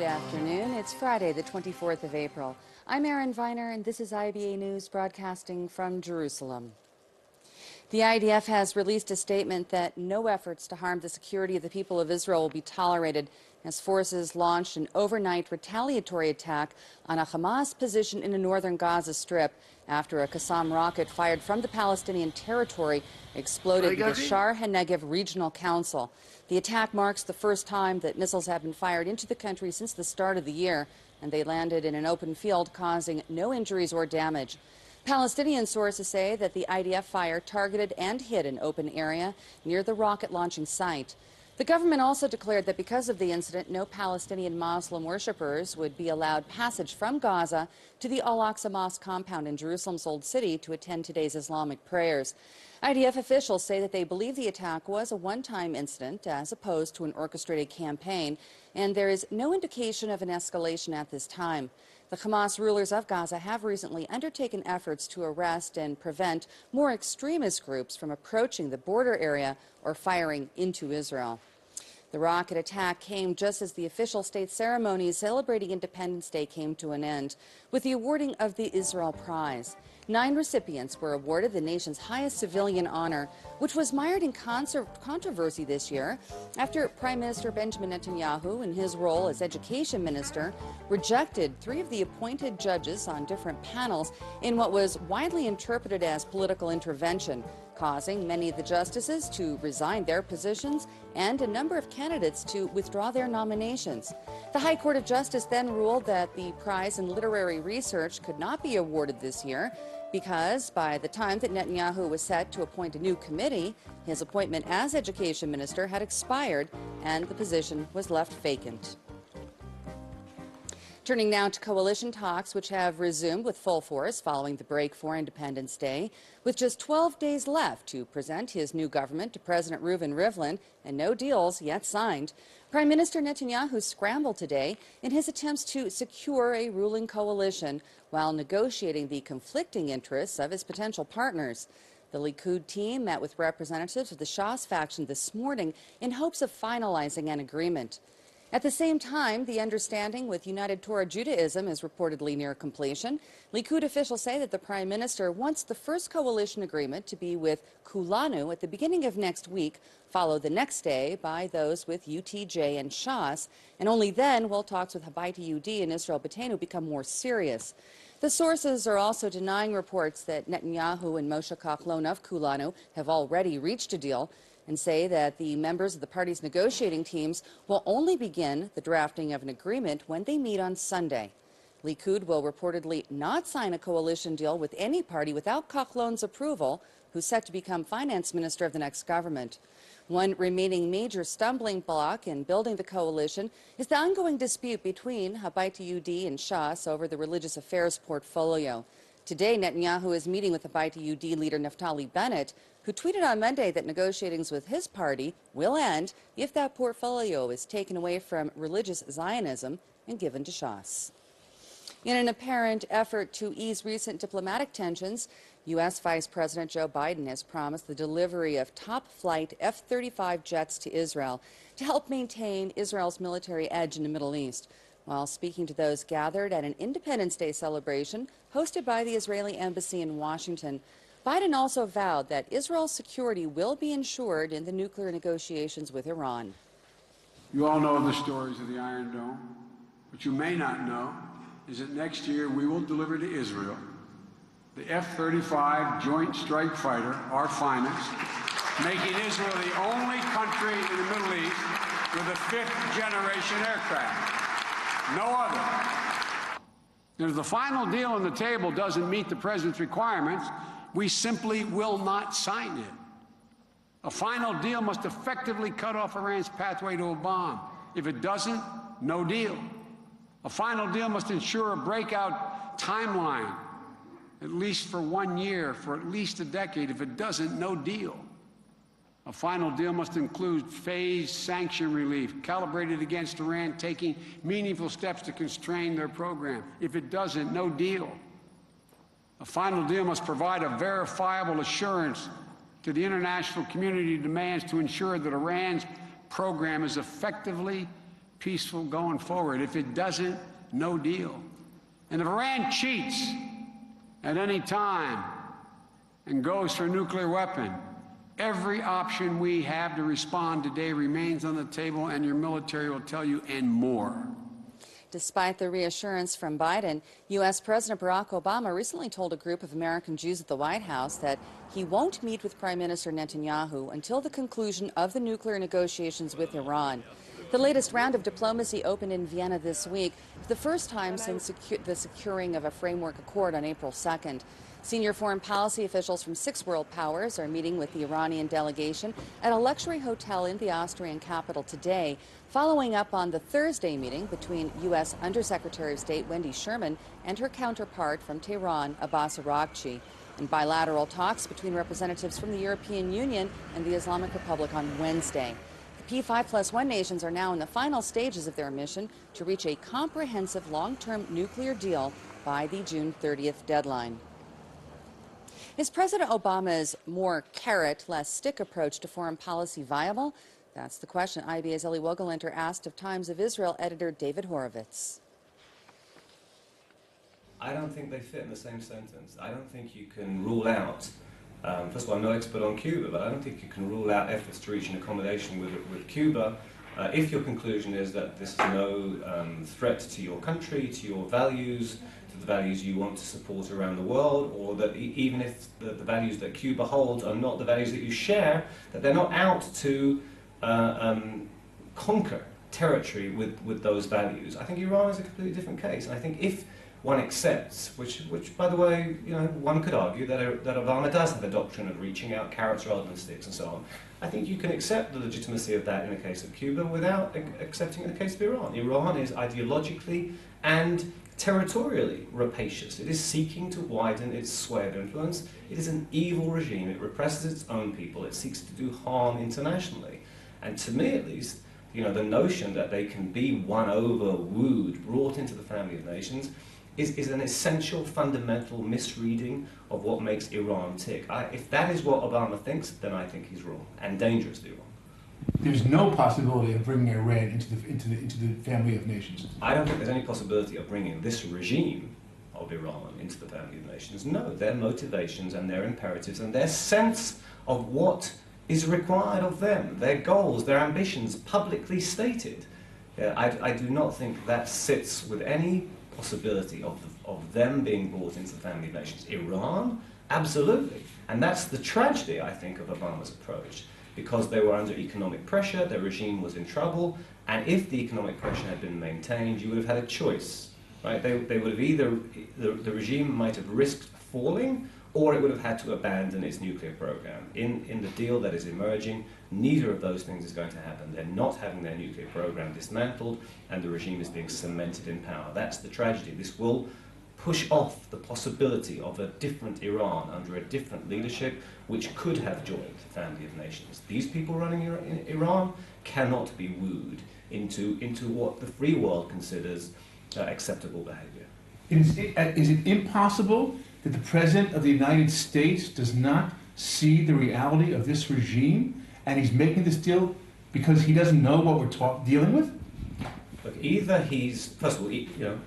afternoon. It's Friday, the 24th of April. I'm Erin Viner, and this is IBA News broadcasting from Jerusalem. The IDF has released a statement that no efforts to harm the security of the people of Israel will be tolerated as forces launched an overnight retaliatory attack on a Hamas position in the northern Gaza Strip after a Qassam rocket fired from the Palestinian territory exploded in the Shar HaNegev Regional Council. The attack marks the first time that missiles have been fired into the country since the start of the year, and they landed in an open field, causing no injuries or damage. Palestinian sources say that the IDF fire targeted and hit an open area near the rocket launching site. The government also declared that because of the incident, no Palestinian Muslim worshippers would be allowed passage from Gaza to the Al-Aqsa Mosque compound in Jerusalem's Old City to attend today's Islamic prayers. IDF officials say that they believe the attack was a one-time incident as opposed to an orchestrated campaign, and there is no indication of an escalation at this time. The Hamas rulers of Gaza have recently undertaken efforts to arrest and prevent more extremist groups from approaching the border area or firing into Israel. The rocket attack came just as the official state ceremonies celebrating Independence Day came to an end, with the awarding of the Israel Prize. 9 recipients were awarded the nation's highest civilian honor, which was mired in controversy this year after Prime Minister Benjamin Netanyahu, in his role as education minister, rejected 3 of the appointed judges on different panels in what was widely interpreted as political intervention, causing many of the justices to resign their positions and a number of candidates to withdraw their nominations. The High Court of Justice then ruled that the prize in literary research could not be awarded this year because by the time that Netanyahu was set to appoint a new committee, his appointment as education minister had expired and the position was left vacant. Turning now to coalition talks, which have resumed with full force following the break for Independence Day. With just 12 days left to present his new government to President Reuven Rivlin and no deals yet signed, Prime Minister Netanyahu scrambled today in his attempts to secure a ruling coalition while negotiating the conflicting interests of his potential partners. The Likud team met with representatives of the Shas faction this morning in hopes of finalizing an agreement. At the same time, the understanding with United Torah Judaism is reportedly near completion. Likud officials say that the Prime Minister wants the first coalition agreement to be with Kulanu at the beginning of next week, followed the next day by those with UTJ and Shas, and only then will talks with Habayit Yehudi and Israel Beitenu become more serious. The sources are also denying reports that Netanyahu and Moshe Kahlon of Kulanu have already reached a deal, and say that the members of the party's negotiating teams will only begin the drafting of an agreement when they meet on Sunday. Likud will reportedly not sign a coalition deal with any party without Kahlon's approval, who's set to become finance minister of the next government. One remaining major stumbling block in building the coalition is the ongoing dispute between Habayit Yehudi and Shas over the religious affairs portfolio. Today, Netanyahu is meeting with Habayit Yehudi leader Naftali Bennett, who tweeted on Monday that negotiations with his party will end if that portfolio is taken away from religious Zionism and given to Shas. In an apparent effort to ease recent diplomatic tensions, U.S. Vice President Joe Biden has promised the delivery of top-flight F-35 jets to Israel to help maintain Israel's military edge in the Middle East. While speaking to those gathered at an Independence Day celebration hosted by the Israeli embassy in Washington, Biden also vowed that Israel's security will be ensured in the nuclear negotiations with Iran. You all know the stories of the Iron Dome. What you may not know is that next year we will deliver to Israel the F-35 Joint Strike Fighter, our finest, making Israel the only country in the Middle East with a 5th-generation aircraft. No other. If the final deal on the table doesn't meet the president's requirements, we simply will not sign it. A final deal must effectively cut off Iran's pathway to a bomb. If it doesn't, no deal. A final deal must ensure a breakout timeline, at least for 1 year, for at least a decade. If it doesn't, no deal. A final deal must include phased sanction relief, calibrated against Iran taking meaningful steps to constrain their program. If it doesn't, no deal. A final deal must provide a verifiable assurance to the international community demands to ensure that Iran's program is effectively peaceful going forward. If it doesn't, no deal. And if Iran cheats at any time and goes for a nuclear weapon, every option we have to respond today remains on the table, and your military will tell you, and more. Despite the reassurance from Biden, U.S. President Barack Obama recently told a group of American Jews at the White House that he won't meet with Prime Minister Netanyahu until the conclusion of the nuclear negotiations with Iran. The latest round of diplomacy opened in Vienna this week, for the first time since the securing of a framework accord on April 2nd. Senior foreign policy officials from 6 world powers are meeting with the Iranian delegation at a luxury hotel in the Austrian capital today, following up on the Thursday meeting between U.S. Undersecretary of State Wendy Sherman and her counterpart from Tehran, Abbas Araghchi, and bilateral talks between representatives from the European Union and the Islamic Republic on Wednesday. The P5+1 nations are now in the final stages of their mission to reach a comprehensive long-term nuclear deal by the June 30th deadline. Is President Obama's more carrot, less stick approach to foreign policy viable? That's the question IBA's Ellie Wogelinter asked of Times of Israel editor David Horowitz. I don't think they fit in the same sentence. I don't think you can rule out, first of all, I'm no expert on Cuba, but I don't think you can rule out efforts to reach an accommodation with Cuba if your conclusion is that this is no threat to your country, to your values, to the values you want to support around the world, or that even if the values that Cuba holds are not the values that you share, that they're not out to conquer territory with those values. I think Iran is a completely different case, and I think if one accepts, which by the way, you know, one could argue that Obama does have a doctrine of reaching out carrots rather than sticks and so on. I think you can accept the legitimacy of that in the case of Cuba without accepting it in the case of Iran. Iran is ideologically and territorially rapacious. It is seeking to widen its sway of influence. It is an evil regime. It represses its own people. It seeks to do harm internationally. And to me, at least, you know, the notion that they can be won over, wooed, brought into the family of nations is an essential, fundamental misreading of what makes Iran tick. If that is what Obama thinks, then I think he's wrong, and dangerously wrong. There's no possibility of bringing Iran into the family of nations. I don't think there's any possibility of bringing this regime of Iran into the family of nations. No, their motivations and their imperatives and their sense of what is required of them, their goals, their ambitions, publicly stated. I do not think that sits with any possibility of them being brought into the family of nations. Iran, absolutely. And that's the tragedy, I think, of Obama's approach. Because they were under economic pressure, their regime was in trouble, and if the economic pressure had been maintained, you would have had a choice, right? They would have either, the regime might have risked falling, or it would have had to abandon its nuclear program. In the deal that is emerging, neither of those things is going to happen. They're not having their nuclear program dismantled, and the regime is being cemented in power. That's the tragedy. This will push off the possibility of a different Iran under a different leadership, which could have joined the family of nations. These people running Iran cannot be wooed into what the free world considers acceptable behavior. Is it impossible that the President of the United States does not see the reality of this regime, and he's making this deal because he doesn't know what we're dealing with? Look, either he's, first of all, you know,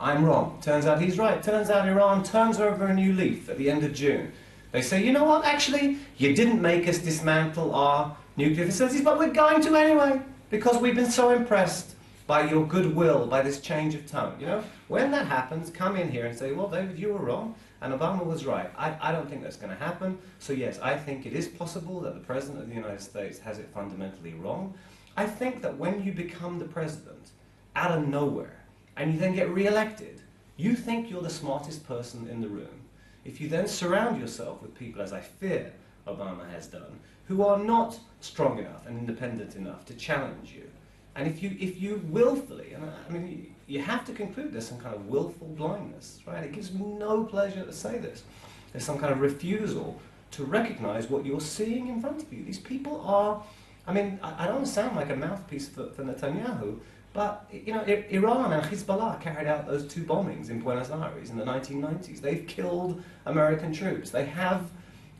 I'm wrong. Turns out he's right. Turns out Iran turns over a new leaf at the end of June. They say, you know what, actually, you didn't make us dismantle our nuclear facilities, but we're going to anyway, because we've been so impressed by your goodwill, by this change of tone. You know, when that happens, come in here and say, well, David, you were wrong, and Obama was right. I don't think that's going to happen. So yes, I think it is possible that the President of the United States has it fundamentally wrong. I think that when you become the president out of nowhere, and you then get re-elected, you think you're the smartest person in the room. If you then surround yourself with people, as I fear Obama has done, who are not strong enough and independent enough to challenge you, and if you willfully, and I mean, you have to conclude there's some kind of willful blindness, right? It gives me no pleasure to say this. There's some kind of refusal to recognize what you're seeing in front of you. These people are, I mean, I don't sound like a mouthpiece for Netanyahu, but, you know, Iran and Hezbollah carried out those 2 bombings in Buenos Aires in the 1990s. They've killed American troops. They have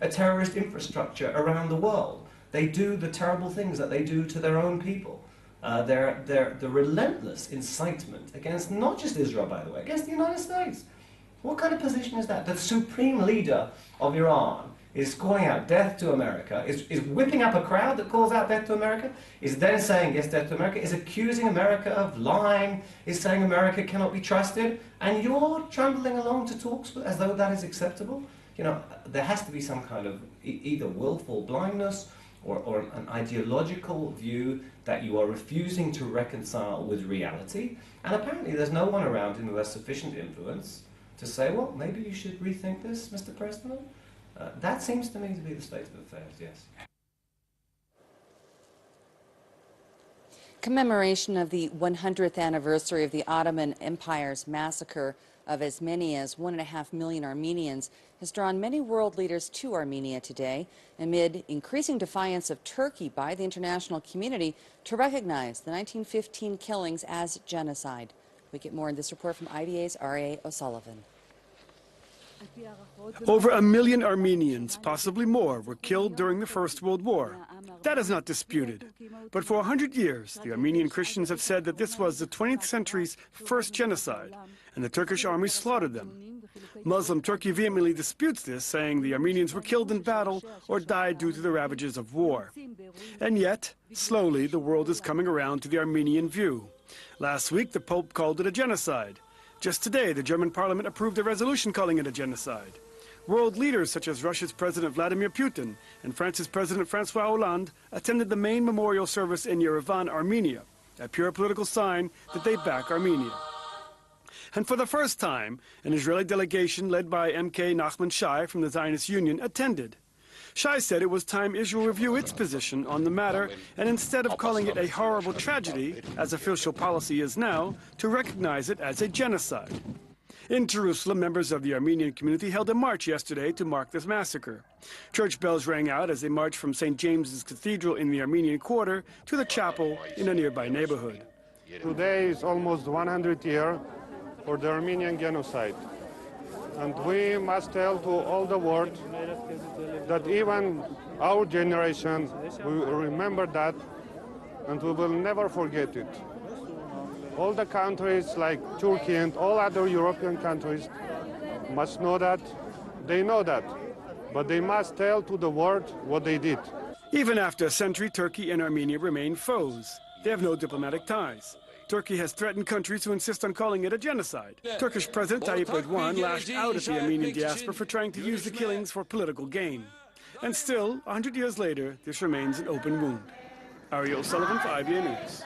a terrorist infrastructure around the world. They do the terrible things that they do to their own people. the relentless incitement against not just Israel, by the way, against the United States. What kind of position is that? The supreme leader of Iran is calling out death to America, is whipping up a crowd that calls out death to America, is then saying yes, death to America, is accusing America of lying, is saying America cannot be trusted, and you're trundling along to talks as though that is acceptable? You know, there has to be some kind of either willful blindness or an ideological view that you are refusing to reconcile with reality, and apparently there's no one around who has sufficient influence to say, well, maybe you should rethink this, Mr. President. That seems to me to be the state of affairs, yes. Commemoration of the 100th anniversary of the Ottoman Empire's massacre of as many as 1.5 million Armenians has drawn many world leaders to Armenia today amid increasing defiance of Turkey by the international community to recognize the 1915 killings as genocide. We get more in this report from IBA's R.A. O'Sullivan. Over 1 million Armenians, possibly more, were killed during the First World War. That is not disputed. But for 100 years, the Armenian Christians have said that this was the 20th century's first genocide, and the Turkish army slaughtered them. Muslim Turkey vehemently disputes this, saying the Armenians were killed in battle or died due to the ravages of war. And yet, slowly, the world is coming around to the Armenian view. Last week, the Pope called it a genocide. Just today, the German parliament approved a resolution calling it a genocide. World leaders such as Russia's President Vladimir Putin and France's President François Hollande attended the main memorial service in Yerevan, Armenia, a pure political sign that they back Armenia. And for the first time, an Israeli delegation led by MK Nachman Shai from the Zionist Union attended. Shai said it was time Israel review its position on the matter, and instead of calling it a horrible tragedy, as official policy is now, to recognize it as a genocide. In Jerusalem, members of the Armenian community held a march yesterday to mark this massacre. Church bells rang out as they marched from St. James's Cathedral in the Armenian Quarter to the chapel in a nearby neighborhood. Today is almost 100 years for the Armenian genocide. And we must tell to all the world that even our generation will remember that, and we will never forget it. All the countries like Turkey and all other European countries must know that. They know that, but they must tell to the world what they did. Even after a century, Turkey and Armenia remain foes. They have no diplomatic ties. Turkey has threatened countries who insist on calling it a genocide. Turkish President Tayyip Erdogan lashed out at the Armenian diaspora for trying to use the killings for political gain. And still, 100 years later, this remains an open wound. Ariel Sullivan for IBA News.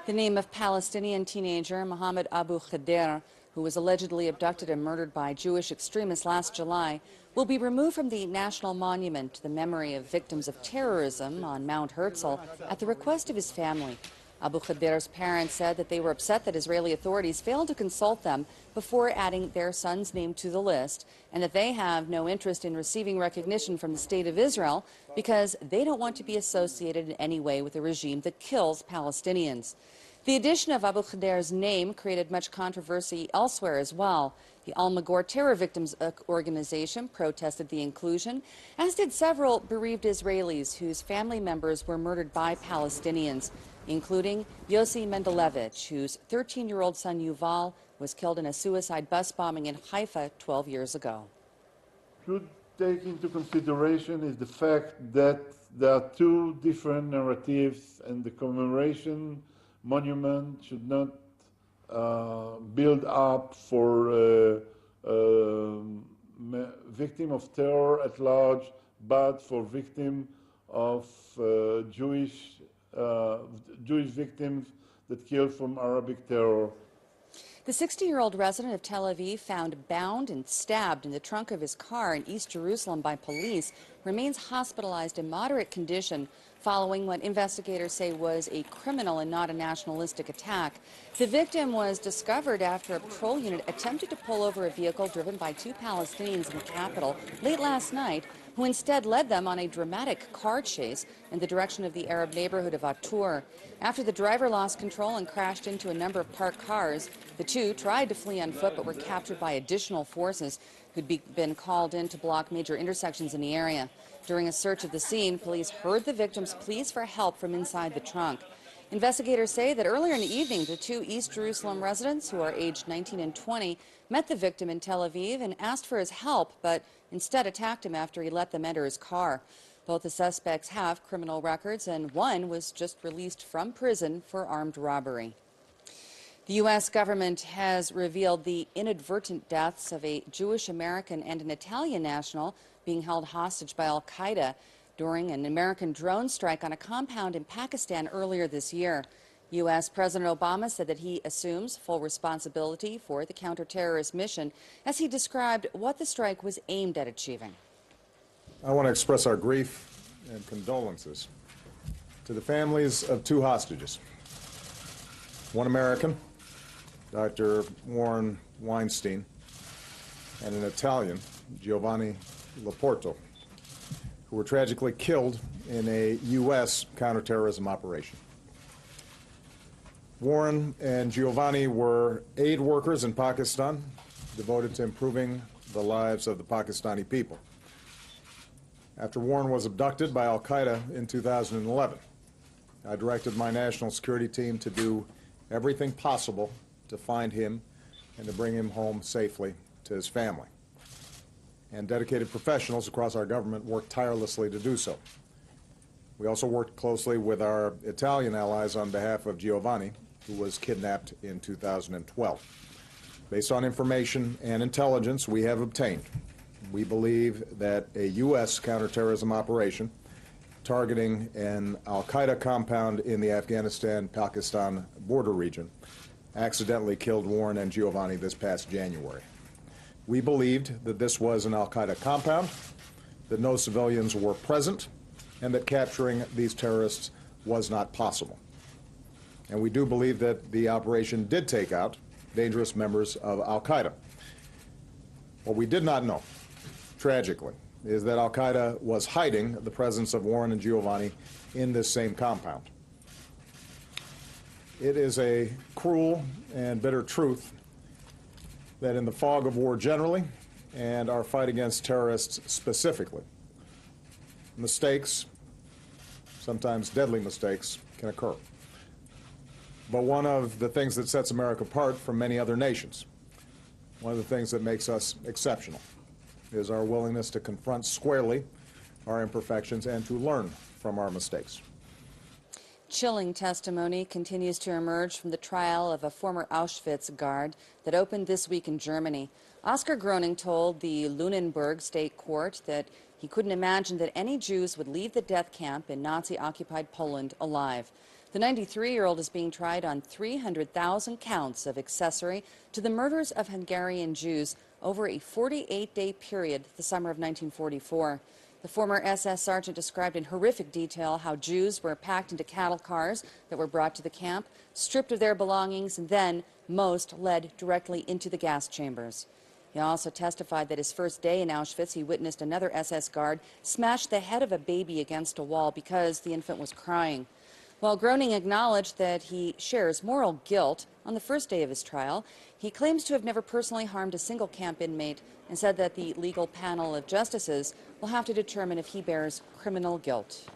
The name of Palestinian teenager Mohammed Abu Khader, who was allegedly abducted and murdered by Jewish extremists last July, will be removed from the National Monument to the memory of victims of terrorism on Mount Herzl at the request of his family. Abu Khader's parents said that they were upset that Israeli authorities failed to consult them before adding their son's name to the list, and that they have no interest in receiving recognition from the State of Israel because they don't want to be associated in any way with a regime that kills Palestinians. The addition of Abu Khader's name created much controversy elsewhere as well. The Al-Maghor Terror Victims Organization protested the inclusion, as did several bereaved Israelis whose family members were murdered by Palestinians, including Yossi Mendelevich, whose 13-year-old son Yuval was killed in a suicide bus bombing in Haifa 12 years ago. Should take into consideration is the fact that there are two different narratives, and the commemoration monument should not build up for victim of terror at large, but for victim of Jewish victims that killed from Arabic terror. The 60-year-old resident of Tel Aviv, found bound and stabbed in the trunk of his car in East Jerusalem by police, remains hospitalized in moderate condition following what investigators say was a criminal and not a nationalistic attack. The victim was discovered after a patrol unit attempted to pull over a vehicle driven by two Palestinians in the capital late last night, who instead led them on a dramatic car chase in the direction of the Arab neighborhood of Atur. After the driver lost control and crashed into a number of parked cars, the two tried to flee on foot but were captured by additional forces who'd been called in to block major intersections in the area. During a search of the scene, police heard the victims' pleas for help from inside the trunk. Investigators say that earlier in the evening, the two East Jerusalem residents, who are aged 19 and 20, met the victim in Tel Aviv and asked for his help, but instead attacked him after he let them enter his car. Both the suspects have criminal records, and one was just released from prison for armed robbery. The U.S. government has revealed the inadvertent deaths of a Jewish American and an Italian national being held hostage by al-Qaeda during an American drone strike on a compound in Pakistan earlier this year. U.S. President Obama said that he assumes full responsibility for the counterterrorist mission as he described what the strike was aimed at achieving. I want to express our grief and condolences to the families of two hostages. One American, Dr. Warren Weinstein, and an Italian, Giovanni Laporto, who were tragically killed in a U.S. counterterrorism operation. Warren and Giovanni were aid workers in Pakistan, devoted to improving the lives of the Pakistani people. After Warren was abducted by al-Qaeda in 2011, I directed my national security team to do everything possible to find him and to bring him home safely to his family. And dedicated professionals across our government worked tirelessly to do so. We also worked closely with our Italian allies on behalf of Giovanni, who was kidnapped in 2012. Based on information and intelligence we have obtained, we believe that a U.S. counterterrorism operation targeting an al-Qaeda compound in the Afghanistan-Pakistan border region accidentally killed Warren and Giovanni this past January. We believed that this was an al-Qaeda compound, that no civilians were present, and that capturing these terrorists was not possible. And we do believe that the operation did take out dangerous members of al-Qaeda. What we did not know, tragically, is that al-Qaeda was hiding the presence of Warren and Giovanni in this same compound. It is a cruel and bitter truth that in the fog of war generally, and our fight against terrorists specifically, mistakes, sometimes deadly mistakes, can occur. But one of the things that sets America apart from many other nations, one of the things that makes us exceptional, is our willingness to confront squarely our imperfections and to learn from our mistakes. Chilling testimony continues to emerge from the trial of a former Auschwitz guard that opened this week in Germany. Oscar Groening told the Lunenburg State Court that he couldn't imagine that any Jews would leave the death camp in Nazi-occupied Poland alive. The 93-year-old is being tried on 300,000 counts of accessory to the murders of Hungarian Jews over a 48-day period the summer of 1944. The former SS sergeant described in horrific detail how Jews were packed into cattle cars that were brought to the camp, stripped of their belongings, and then most led directly into the gas chambers. He also testified that his first day in Auschwitz, he witnessed another SS guard smash the head of a baby against a wall because the infant was crying. While Groening acknowledged that he shares moral guilt on the first day of his trial, he claims to have never personally harmed a single camp inmate and said that the legal panel of justices will have to determine if he bears criminal guilt.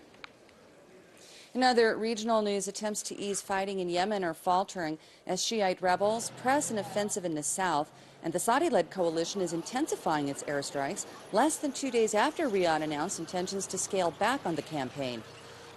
In other regional news, attempts to ease fighting in Yemen are faltering as Shiite rebels press an offensive in the south, and the Saudi-led coalition is intensifying its airstrikes less than 2 days after Riyadh announced intentions to scale back on the campaign.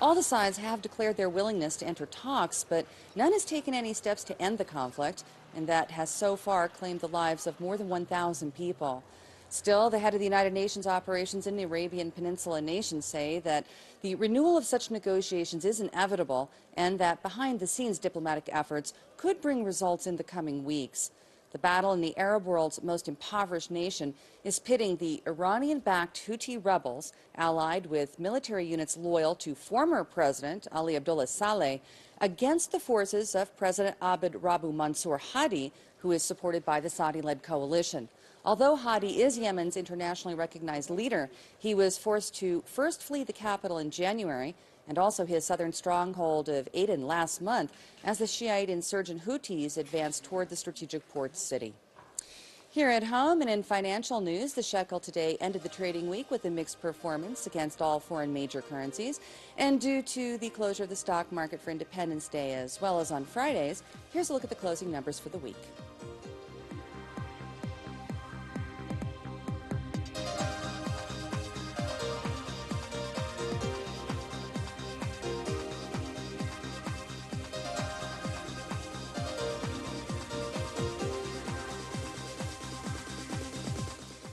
All the sides have declared their willingness to enter talks, but none has taken any steps to end the conflict, and that has so far claimed the lives of more than 1,000 people. Still, the head of the United Nations operations in the Arabian Peninsula nations say that the renewal of such negotiations is inevitable and that behind-the-scenes diplomatic efforts could bring results in the coming weeks. The battle in the Arab world's most impoverished nation is pitting the Iranian-backed Houthi rebels, allied with military units loyal to former President Ali Abdullah Saleh, against the forces of President Abd Rabbu Mansour Hadi, who is supported by the Saudi-led coalition. Although Hadi is Yemen's internationally recognized leader, he was forced to first flee the capital in January and also his southern stronghold of Aden last month as the Shiite insurgent Houthis advanced toward the strategic port city. Here at home and in financial news, the shekel today ended the trading week with a mixed performance against all foreign major currencies. And due to the closure of the stock market for Independence Day as well as on Fridays, here's a look at the closing numbers for the week.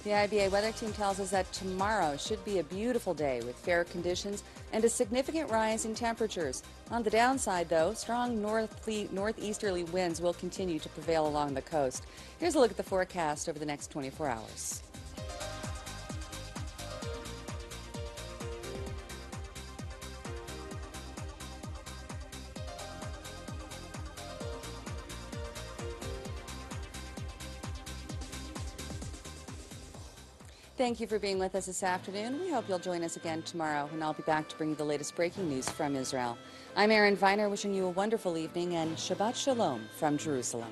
The IBA weather team tells us that tomorrow should be a beautiful day with fair conditions and a significant rise in temperatures. On the downside, though, strong northeasterly winds will continue to prevail along the coast. Here's a look at the forecast over the next 24 hours. Thank you for being with us this afternoon. We hope you'll join us again tomorrow, and I'll be back to bring you the latest breaking news from Israel. I'm Erin Viner, wishing you a wonderful evening, and Shabbat Shalom from Jerusalem.